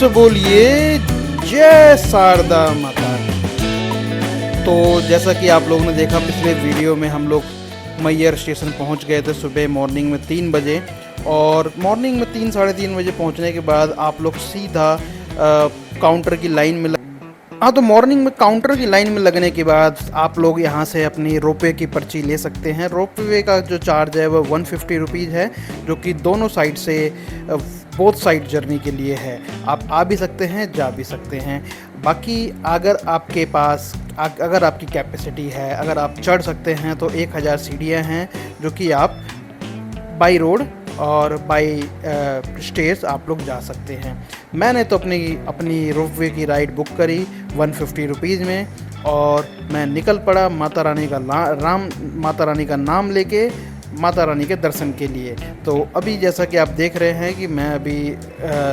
से बोलिए जय शारदा माता। तो जैसा कि आप लोगों ने देखा पिछले वीडियो में, हम लोग मैयर स्टेशन पहुंच गए थे सुबह मॉर्निंग में 3 बजे। और मॉर्निंग में 3 साढ़े 3 बजे पहुंचने के बाद आप लोग सीधा काउंटर की लाइन में तो मॉर्निंग में काउंटर की लाइन में लगने के बाद आप लोग यहाँ से अपनी रोपवे की पर्ची ले सकते हैं। रोपवे का जो चार्ज है वो 150 रुपीज़ है, जो कि दोनों साइड से बोथ साइड जर्नी के लिए है। आप आ भी सकते हैं, जा भी सकते हैं। बाकी अगर आपके पास अगर आपकी कैपेसिटी है, अगर आप चढ़ सकते हैं तो 1000 सीढ़ियाँ हैं, जो कि आप बाई रोड और बाई स्टेज आप लोग जा सकते हैं। मैंने तो अपनी रोपवे की राइड बुक करी 150 रुपीज़ में, और मैं निकल पड़ा माता रानी का नाम लेके माता रानी के दर्शन के लिए। तो अभी जैसा कि आप देख रहे हैं कि मैं अभी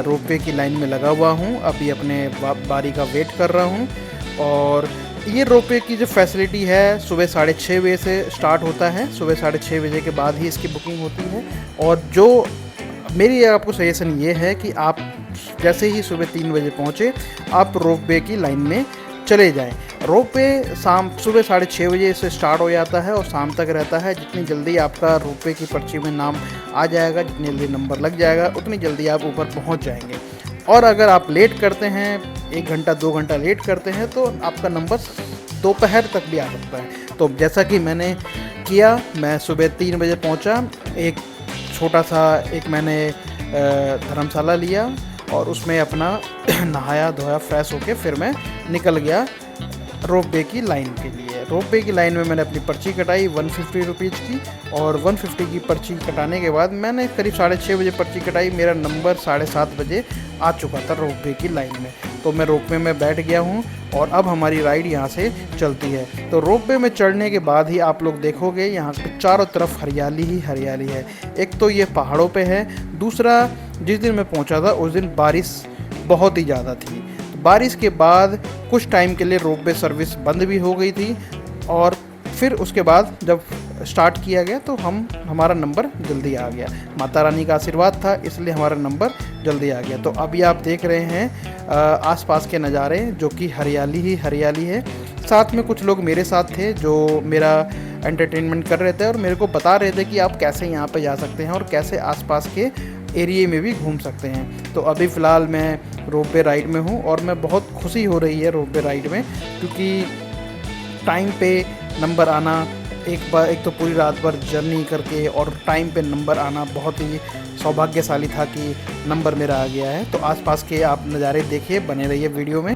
रोपवे की लाइन में लगा हुआ हूँ, अभी अपने बारी का वेट कर रहा हूँ। और ये रोपवे की जो फैसिलिटी है सुबह 6:30 बजे से स्टार्ट होता है। सुबह 6:30 बजे के बाद ही इसकी बुकिंग होती है। और जो मेरी आपको सजेशन ये है कि आप जैसे ही सुबह 3 बजे पहुँचे, आप रोपवे की लाइन में चले जाएं। रोपवे सुबह 6:30 बजे से स्टार्ट हो जाता है और शाम तक रहता है। जितनी जल्दी आपका रोपवे की पर्ची में नाम आ जाएगा, जितनी जल्दी नंबर लग जाएगा, उतनी जल्दी आप ऊपर पहुंच जाएंगे। और अगर आप लेट करते हैं, 1 घंटा 2 घंटा लेट करते हैं, तो आपका नंबर दोपहर तक भी आ सकता है। तो जैसा कि मैंने किया, मैं सुबह 3 बजे पहुंचा। एक छोटा सा मैंने धर्मशाला लिया और उसमें अपना नहाया धोया, फ्रेश होके फिर मैं निकल गया रोपवे की लाइन के लिए। रोपवे की लाइन में मैंने अपनी पर्ची कटाई 150 रुपीज़ की, और 150 की पर्ची कटाने के बाद मैंने करीब 6:30 बजे पर्ची कटाई। मेरा नंबर 7:30 बजे आ चुका था रोपवे की लाइन में। तो मैं रोपवे में बैठ गया हूँ और अब हमारी राइड यहाँ से चलती है। तो रोपवे में चढ़ने के बाद ही आप लोग देखोगे यहाँ पे चारों तरफ हरियाली ही हरियाली है। एक तो ये पहाड़ों पे है, दूसरा जिस दिन मैं पहुँचा था उस दिन बारिश बहुत ही ज़्यादा थी। बारिश के बाद कुछ टाइम के लिए रोपवे सर्विस बंद भी हो गई थी, और फिर उसके बाद जब स्टार्ट किया गया तो हमारा नंबर जल्दी आ गया। माता रानी का आशीर्वाद था, इसलिए हमारा नंबर जल्दी आ गया। तो अभी आप देख रहे हैं आसपास के नज़ारे, जो कि हरियाली ही हरियाली है। साथ में कुछ लोग मेरे साथ थे जो मेरा एंटरटेनमेंट कर रहे थे और मेरे को बता रहे थे कि आप कैसे यहाँ पे जा सकते हैं और कैसे आसपास के एरिए में भी घूम सकते हैं। तो अभी फ़िलहाल मैं रोपवे राइड में हूँ और मैं बहुत खुशी हो रही है रोपवे राइड में, क्योंकि टाइम पे नंबर आना, एक तो पूरी रात भर जर्नी करके और टाइम पे नंबर आना बहुत ही सौभाग्यशाली था कि नंबर मेरा आ गया है। तो आसपास के आप नज़ारे देखिए, बने रहिए वीडियो में।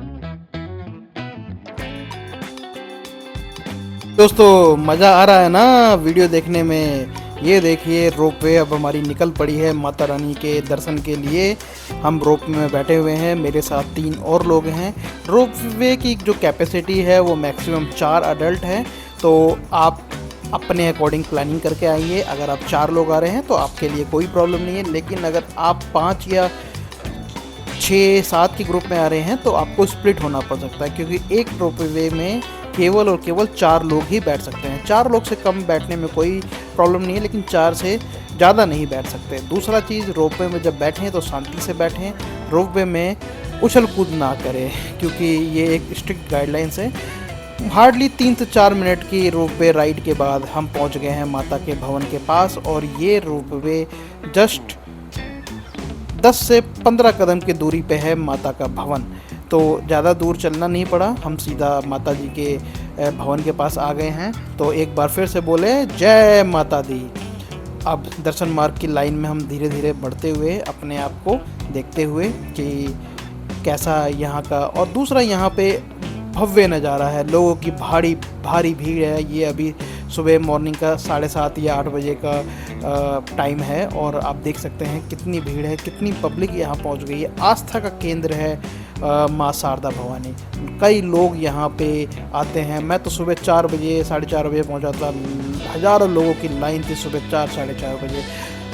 दोस्तों मज़ा आ रहा है ना वीडियो देखने में? ये देखिए रोपवे अब हमारी निकल पड़ी है माता रानी के दर्शन के लिए। हम रोपवे में बैठे हुए हैं, मेरे साथ 3 और लोग हैं। रोपवे की जो कैपेसिटी है वो मैक्सिमम 4 अडल्ट है। तो आप अपने अकॉर्डिंग प्लानिंग करके आइए। अगर आप 4 लोग आ रहे हैं तो आपके लिए कोई प्रॉब्लम नहीं है, लेकिन अगर आप 5 या 6-7 के ग्रुप में आ रहे हैं तो आपको स्प्लिट होना पड़ सकता है, क्योंकि एक रोपवे में केवल और केवल 4 लोग ही बैठ सकते हैं। 4 लोग से कम बैठने में कोई प्रॉब्लम नहीं है, लेकिन 4 से ज़्यादा नहीं बैठ सकते। दूसरा चीज़, रोपवे में जब बैठें तो शांति से बैठें। रोपवे में उछल कूद ना करें, क्योंकि ये एक स्ट्रिक्ट गाइडलाइंस है। हार्डली 3 से 4 मिनट की रोपवे राइड के बाद हम पहुंच गए हैं माता के भवन के पास, और ये रोपवे जस्ट 10 से 15 कदम की दूरी पे है माता का भवन। तो ज़्यादा दूर चलना नहीं पड़ा, हम सीधा माता जी के भवन के पास आ गए हैं। तो एक बार फिर से बोले जय माता दी। अब दर्शन मार्ग की लाइन में हम धीरे धीरे बढ़ते हुए अपने आप को देखते हुए कि कैसा यहाँ का, और दूसरा यहाँ पे भव्य नज़ारा है। लोगों की भारी भीड़ है। ये अभी सुबह मॉर्निंग का 7:30 या 8 बजे का टाइम है, और आप देख सकते हैं कितनी भीड़ है, कितनी पब्लिक यहाँ पहुँच गई है। आस्था का केंद्र है माँ शारदा भवानी। कई लोग यहाँ पे आते हैं। मैं तो सुबह 4 बजे 4:30 बजे पहुँचा था। हज़ारों लोगों की लाइन थी सुबह 4-4:30 बजे।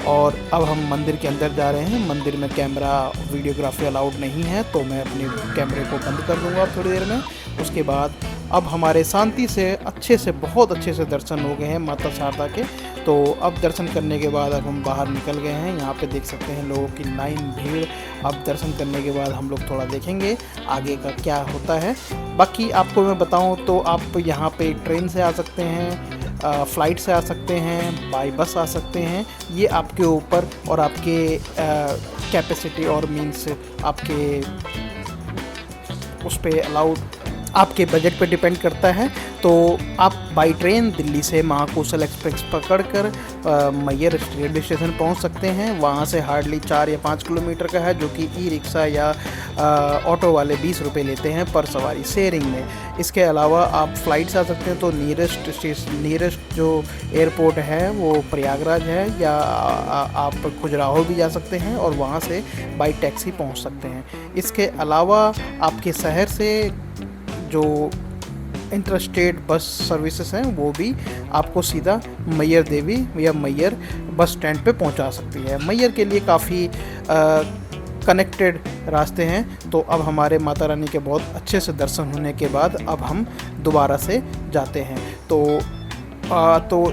और अब हम मंदिर के अंदर जा रहे हैं। मंदिर में कैमरा वीडियोग्राफी अलाउड नहीं है, तो मैं अपने कैमरे को बंद कर दूँगा थोड़ी देर में। उसके बाद अब हमारे शांति से बहुत अच्छे से दर्शन हो गए हैं माता शारदा के। तो अब दर्शन करने के बाद अब हम बाहर निकल गए हैं। यहाँ पे देख सकते हैं लोगों की लाइन, भीड़ अब दर्शन करने के बाद हम लोग थोड़ा देखेंगे आगे का क्या होता है। बाकी आपको मैं बताऊं तो आप यहाँ पे ट्रेन से आ सकते हैं, फ़्लाइट से आ सकते हैं, बाय बस आ सकते हैं। ये आपके ऊपर और आपके कैपेसिटी और मीन्स आपके उस पे अलाउड आपके बजट पे डिपेंड करता है। तो आप बाई ट्रेन दिल्ली से महाकोशल एक्सप्रेस पकड़कर मैयर रेलवे स्टेशन पहुंच सकते हैं। वहां से हार्डली 4 या 5 किलोमीटर का है, जो कि ई रिक्शा या ऑटो वाले 20 रुपये लेते हैं पर सवारी शेयरिंग में। इसके अलावा आप फ़्लाइट से आ सकते हैं, तो नियरेस्ट जो एयरपोर्ट है वो प्रयागराज है, या आप खजुराहो भी जा सकते हैं और वहाँ से बाई टैक्सी पहुँच सकते हैं। इसके अलावा आपके शहर से जो इंटरस्टेट बस सर्विसेज हैं वो भी आपको सीधा मैयर देवी या मैयर बस स्टैंड पे पहुंचा सकती है। मैयर के लिए काफ़ी कनेक्टेड रास्ते हैं। तो अब हमारे माता रानी के बहुत अच्छे से दर्शन होने के बाद अब हम दोबारा से जाते हैं। तो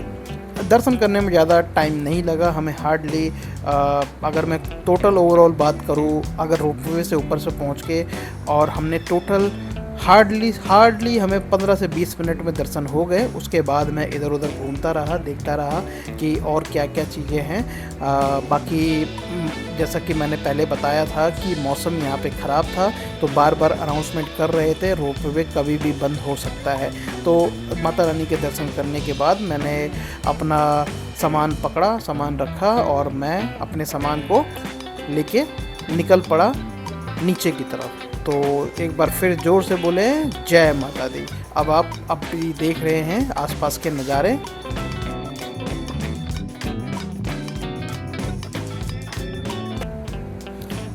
दर्शन करने में ज़्यादा टाइम नहीं लगा हमें, हार्डली अगर मैं टोटल ओवरऑल बात करूँ, अगर रोपवे से ऊपर से पहुँच के और हमने टोटल हार्डली हमें 15 से 20 मिनट में दर्शन हो गए। उसके बाद मैं इधर उधर घूमता रहा, देखता रहा कि और क्या क्या चीज़ें हैं। बाकी जैसा कि मैंने पहले बताया था कि मौसम यहाँ पे ख़राब था, तो बार बार अनाउंसमेंट कर रहे थे रोपवे कभी भी बंद हो सकता है। तो माता रानी के दर्शन करने के बाद मैंने अपना सामान पकड़ा, सामान रखा और मैं अपने सामान को लेके निकल पड़ा नीचे की तरफ। तो एक बार फिर जोर से बोले जय माता दी। अब आप भी देख रहे हैं आसपास के नज़ारे।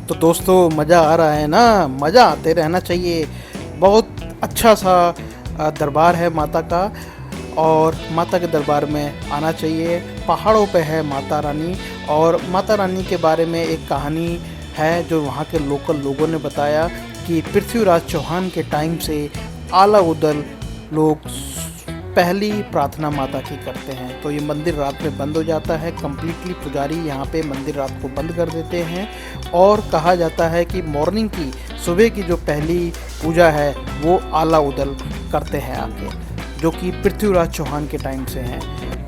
तो दोस्तों मज़ा आ रहा है ना, मज़ा आते रहना चाहिए। बहुत अच्छा सा दरबार है माता का, और माता के दरबार में आना चाहिए। पहाड़ों पे है माता रानी, और माता रानी के बारे में एक कहानी है जो वहाँ के लोकल लोगों ने बताया कि पृथ्वीराज चौहान के टाइम से आला उदल लोग पहली प्रार्थना माता की करते हैं। तो ये मंदिर रात में बंद हो जाता है कम्प्लीटली, पुजारी यहाँ पे मंदिर रात को बंद कर देते हैं। और कहा जाता है कि मॉर्निंग की सुबह की जो पहली पूजा है वो आला उदल करते हैं आके, जो कि पृथ्वीराज चौहान के टाइम से हैं।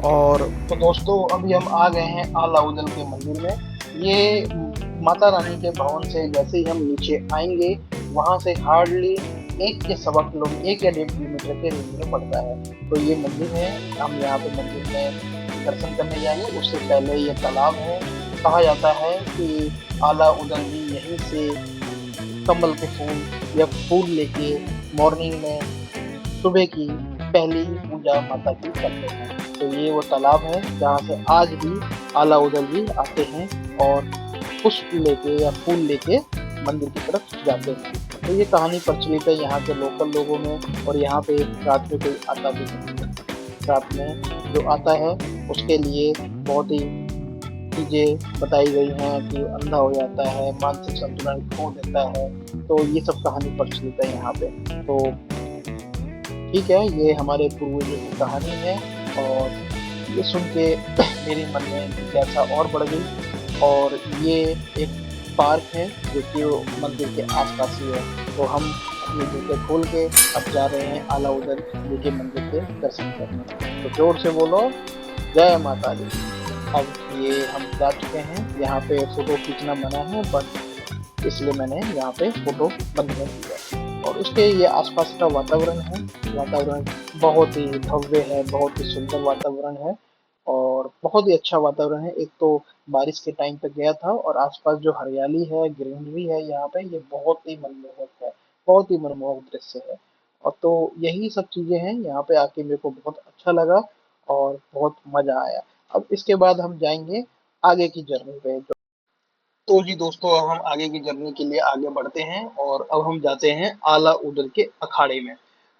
और तो दोस्तों अभी हम आ गए हैं आला उदल के मंदिर में। ये माता रानी के भवन से जैसे ही हम नीचे आएंगे, वहाँ से हार्डली 1 या सवा किलोमीटर 1 या 1.5 किलोमीटर के रेंज में पड़ता है। तो ये मंदिर है, हम यहाँ पे मंदिर में दर्शन करने जाएंगे। उससे पहले ये तालाब है। कहा जाता है कि आला उदल जी यहीं से कमल के फूल या फूल लेके मॉर्निंग में सुबह की पहली पूजा माता की करते हैं। तो ये वो तालाब है जहाँ से आज भी आला उदल जी आते हैं और पुष्प लेके या फूल लेके मंदिर की तरफ जाते हैं। तो ये कहानी प्रचलित है यहाँ के लोकल लोगों में। और यहाँ पे रात में कोई आता भी नहीं है। रात में जो आता है उसके लिए बहुत ही चीज़ें बताई गई हैं कि अंधा हो जाता है, मानसिक संतुलन खो देता है। तो ये सब कहानी प्रचलित है यहाँ पे। तो ठीक है, ये हमारे पूर्वजों की कहानी है, और ये सुन के मेरे मन में जिज्ञासा और बढ़ गई। और ये एक पार्क है जो कि मंदिर के आसपास ही है। तो हम अपने जूते खोल के अब जा रहे हैं आला उदल जी के मंदिर के दर्शन करने। तो जोर से बोलो जय माता दी। अब ये हम जा चुके हैं। यहाँ पे फोटो खींचना मना है, बट इसलिए मैंने यहाँ पे फोटो बंद कर दिया। और उसके ये आसपास का वातावरण है, वातावरण बहुत ही भव्य है, बहुत ही सुंदर वातावरण है और बहुत ही अच्छा वातावरण है। एक तो बारिश के टाइम पे गया था, और आसपास जो हरियाली है, ग्रीनरी है यहाँ पे, ये बहुत ही मनमोहक है, बहुत ही मनमोहक दृश्य है। और तो यही सब चीजें हैं, यहाँ पे आके मेरे को बहुत अच्छा लगा और बहुत मजा आया। अब इसके बाद हम जाएंगे आगे की जर्नी पे। तो जी दोस्तों, अब हम आगे की जर्नी के लिए आगे बढ़ते हैं, और अब हम जाते हैं आला उदल के अखाड़े में।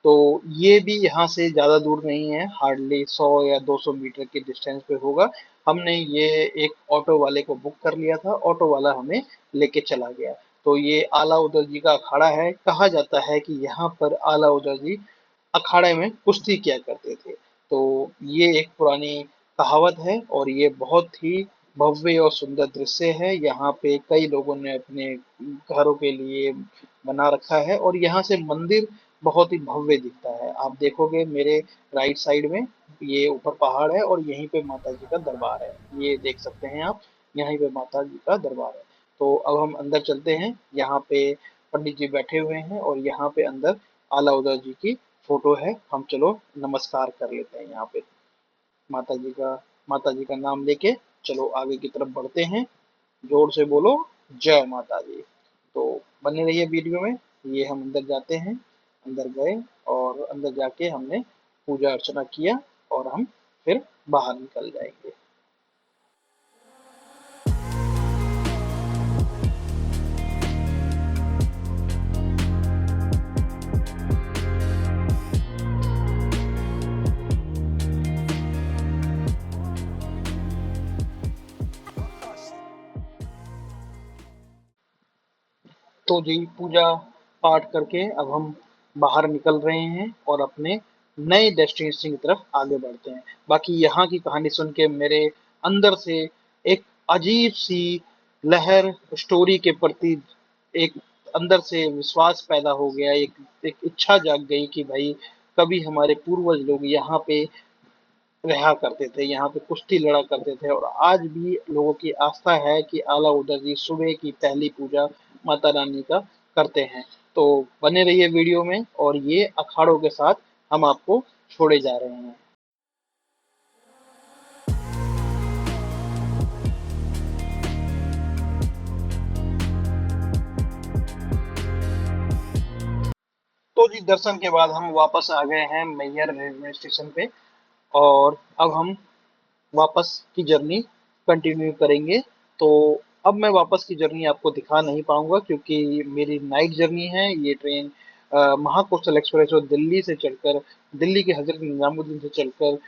तो ये भी यहाँ से ज़्यादा दूर नहीं है, हार्डली 100 या 200 मीटर के डिस्टेंस पे होगा। हमने ये एक ऑटो वाले को बुक कर लिया था, ऑटो वाला हमें लेके चला गया। तो ये आला उदल जी का अखाड़ा है। कहा जाता है कि यहाँ पर आला उदल जी अखाड़े में कुश्ती किया करते थे। तो ये एक पुरानी कहावत है, और ये बहुत ही भव्य और सुंदर दृश्य है। यहाँ पे कई लोगों ने अपने घरों के लिए बना रखा है और यहाँ से मंदिर बहुत ही भव्य दिखता है। आप देखोगे मेरे राइट साइड में ये ऊपर पहाड़ है और यहीं पे माता जी का दरबार है। ये देख सकते हैं आप, यहीं पे माता जी का दरबार है। तो अब हम अंदर चलते हैं। यहाँ पे पंडित जी बैठे हुए हैं और यहाँ पे अंदर आला उदय जी की फोटो है। हम चलो नमस्कार कर लेते हैं यहाँ पे माता जी का माता जी का नाम लेके। चलो आगे की तरफ बढ़ते हैं। जोर से बोलो जय माता दी। तो बने रहिए वीडियो में। ये हम अंदर जाते हैं। अंदर गए और अंदर जाके हमने पूजा अर्चना किया और हम फिर बाहर निकल जाएंगे। तो जी पूजा पाठ करके अब हम बाहर निकल रहे हैं और अपने नए डेस्टिनेशन की तरफ आगे बढ़ते हैं। बाकी यहाँ की कहानी सुन के मेरे अंदर से एक अजीब सी लहर स्टोरी के प्रति एक अंदर से विश्वास पैदा हो गया। एक इच्छा जाग गई कि भाई कभी हमारे पूर्वज लोग यहाँ पे रहा करते थे, यहाँ पे कुश्ती लड़ा करते थे और आज भी लोगों की आस्था है कि आला उदय जी सुबह की पहली पूजा माता रानी का करते हैं। तो बने रहिए वीडियो में और ये अखाड़ों के साथ हम आपको छोड़े जा रहे हैं। तो जी दर्शन के बाद हम वापस आ गए हैं मैयर रेलवे स्टेशन पे और अब हम वापस की जर्नी कंटिन्यू करेंगे। तो अब मैं वापस की जर्नी आपको दिखा नहीं पाऊंगा क्योंकि मेरी नाइट जर्नी है। ये ट्रेन महाकोस्टल एक्सप्रेस और दिल्ली से चलकर दिल्ली के हजरत निजामुद्दीन से चलकर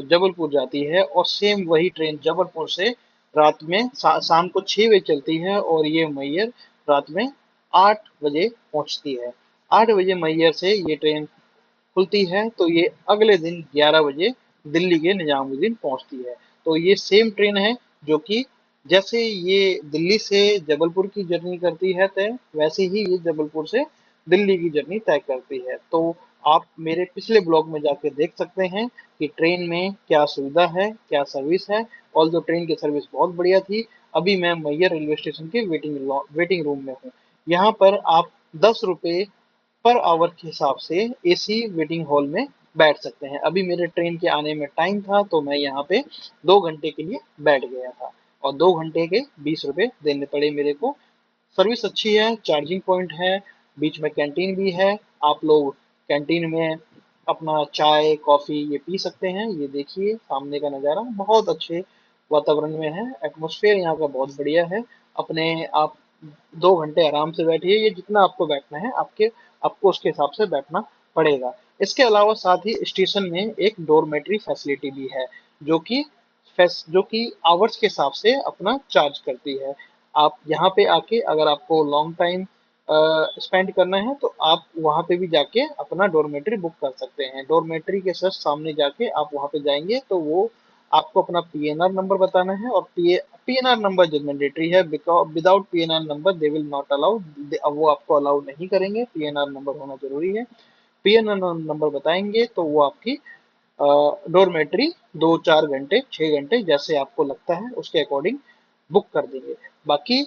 जबलपुर जाती है और सेम वही ट्रेन जबलपुर से रात में शाम को 6 बजे चलती है और ये मैयर रात में 8 बजे पहुंचती है। 8 बजे मैयर से ये ट्रेन खुलती है तो ये अगले दिन 11 बजे दिल्ली के निजामुद्दीन पहुंचती है। तो ये सेम ट्रेन है जो कि जैसे ये दिल्ली से जबलपुर की जर्नी करती है तय, वैसे ही ये जबलपुर से दिल्ली की जर्नी तय करती है। तो आप मेरे पिछले ब्लॉग में जाके देख सकते हैं कि ट्रेन में क्या सुविधा है, क्या सर्विस है। ऑल दो ट्रेन की सर्विस बहुत बढ़िया थी। अभी मैं मैयर रेलवे स्टेशन के वेटिंग रूम में हूँ। यहाँ पर आप 10 रुपये पर आवर के हिसाब से एसी वेटिंग हॉल में बैठ सकते हैं। अभी मेरे ट्रेन के आने में टाइम था तो मैं यहाँ पे 2 घंटे के लिए बैठ गया था और 2 घंटे के 20 रुपए देने पड़े मेरे को। सर्विस अच्छी है, चार्जिंग पॉइंट है, बीच में कैंटीन भी है। आप लोग कैंटीन में अपना चाय कॉफी ये पी सकते हैं। ये देखिए सामने का नज़ारा बहुत अच्छे वातावरण में है। एटमॉस्फेयर यहाँ का बहुत बढ़िया है। अपने आप 2 घंटे आराम से बैठिए। ये जितना आपको बैठना है आपको उसके हिसाब से बैठना पड़ेगा। इसके अलावा साथ ही स्टेशन में एक डोरमेट्री फैसिलिटी भी है जो कि आवर्स के हिसाब से अपना चार्ज करती है। आप यहाँ पे आके अगर आपको लॉन्ग टाइम स्पेंड करना है तो आप वहाँ पे भी जाके अपना डोरमेट्री बुक कर सकते हैं। डोरमेट्री के जस्ट सामने जाके आप वहाँ पे जाएंगे तो वो आपको अपना पीएनआर नंबर बताना है और पीएनआर नंबर जो मैंडेटरी है। Because without PNR number they will not allow, वो आपको अलाउ नहीं करेंगे। पीएनआर नंबर होना जरूरी है। पीएनआर नंबर बताएंगे तो वो आपकी डोरमेट्री 2 4 घंटे 6 घंटे जैसे आपको लगता है उसके अकॉर्डिंग बुक कर देंगे। बाकी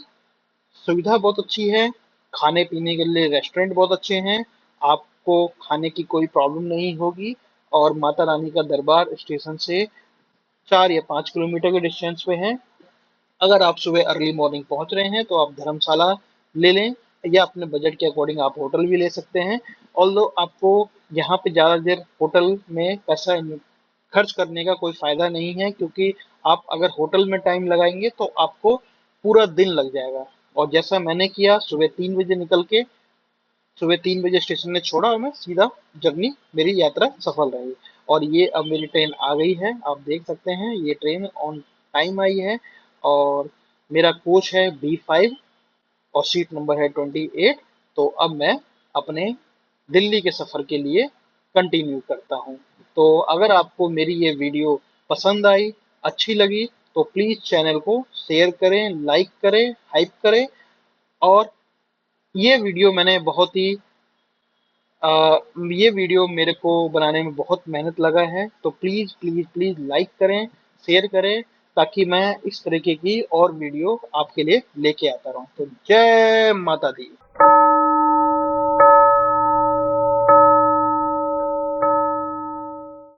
सुविधा बहुत अच्छी है। खाने पीने के लिए रेस्टोरेंट बहुत अच्छे हैं। आपको खाने की कोई प्रॉब्लम नहीं होगी। और माता रानी का दरबार स्टेशन से 4 या 5 किलोमीटर के डिस्टेंस पे है। अगर आप सुबह अर्ली मॉर्निंग पहुंच रहे हैं तो आप धर्मशाला ले लें या अपने बजट के अकॉर्डिंग आप होटल भी ले सकते हैं। ऑल्दो आपको यहाँ पे ज़्यादा देर होटल में पैसा खर्च करने का कोई फायदा नहीं है क्योंकि आप अगर होटल में टाइम लगाएंगे तो आपको पूरा दिन लग जाएगा। और जैसा मैंने किया सुबह 3 बजे स्टेशन ने छोड़ा और मैं सीधा जर्नी मेरी यात्रा सफल रही। और ये अब मेरी ट्रेन आ गई है। आप देख सकते हैं ये ट्रेन ऑन टाइम आई है और मेरा कोच है B5 और सीट नंबर है 28। तो अब मैं अपने दिल्ली के सफ़र के लिए कंटिन्यू करता हूँ। तो अगर आपको मेरी ये वीडियो पसंद आई, अच्छी लगी तो प्लीज चैनल को शेयर करें, लाइक करें, हाइप करें। और ये वीडियो मैंने बहुत ही ये वीडियो मेरे को बनाने में बहुत मेहनत लगा है, तो प्लीज प्लीज प्लीज लाइक करें, शेयर करें, ताकि मैं इस तरीके की और वीडियो आपके लिए लेके आता रहूं। तो जय माता दी।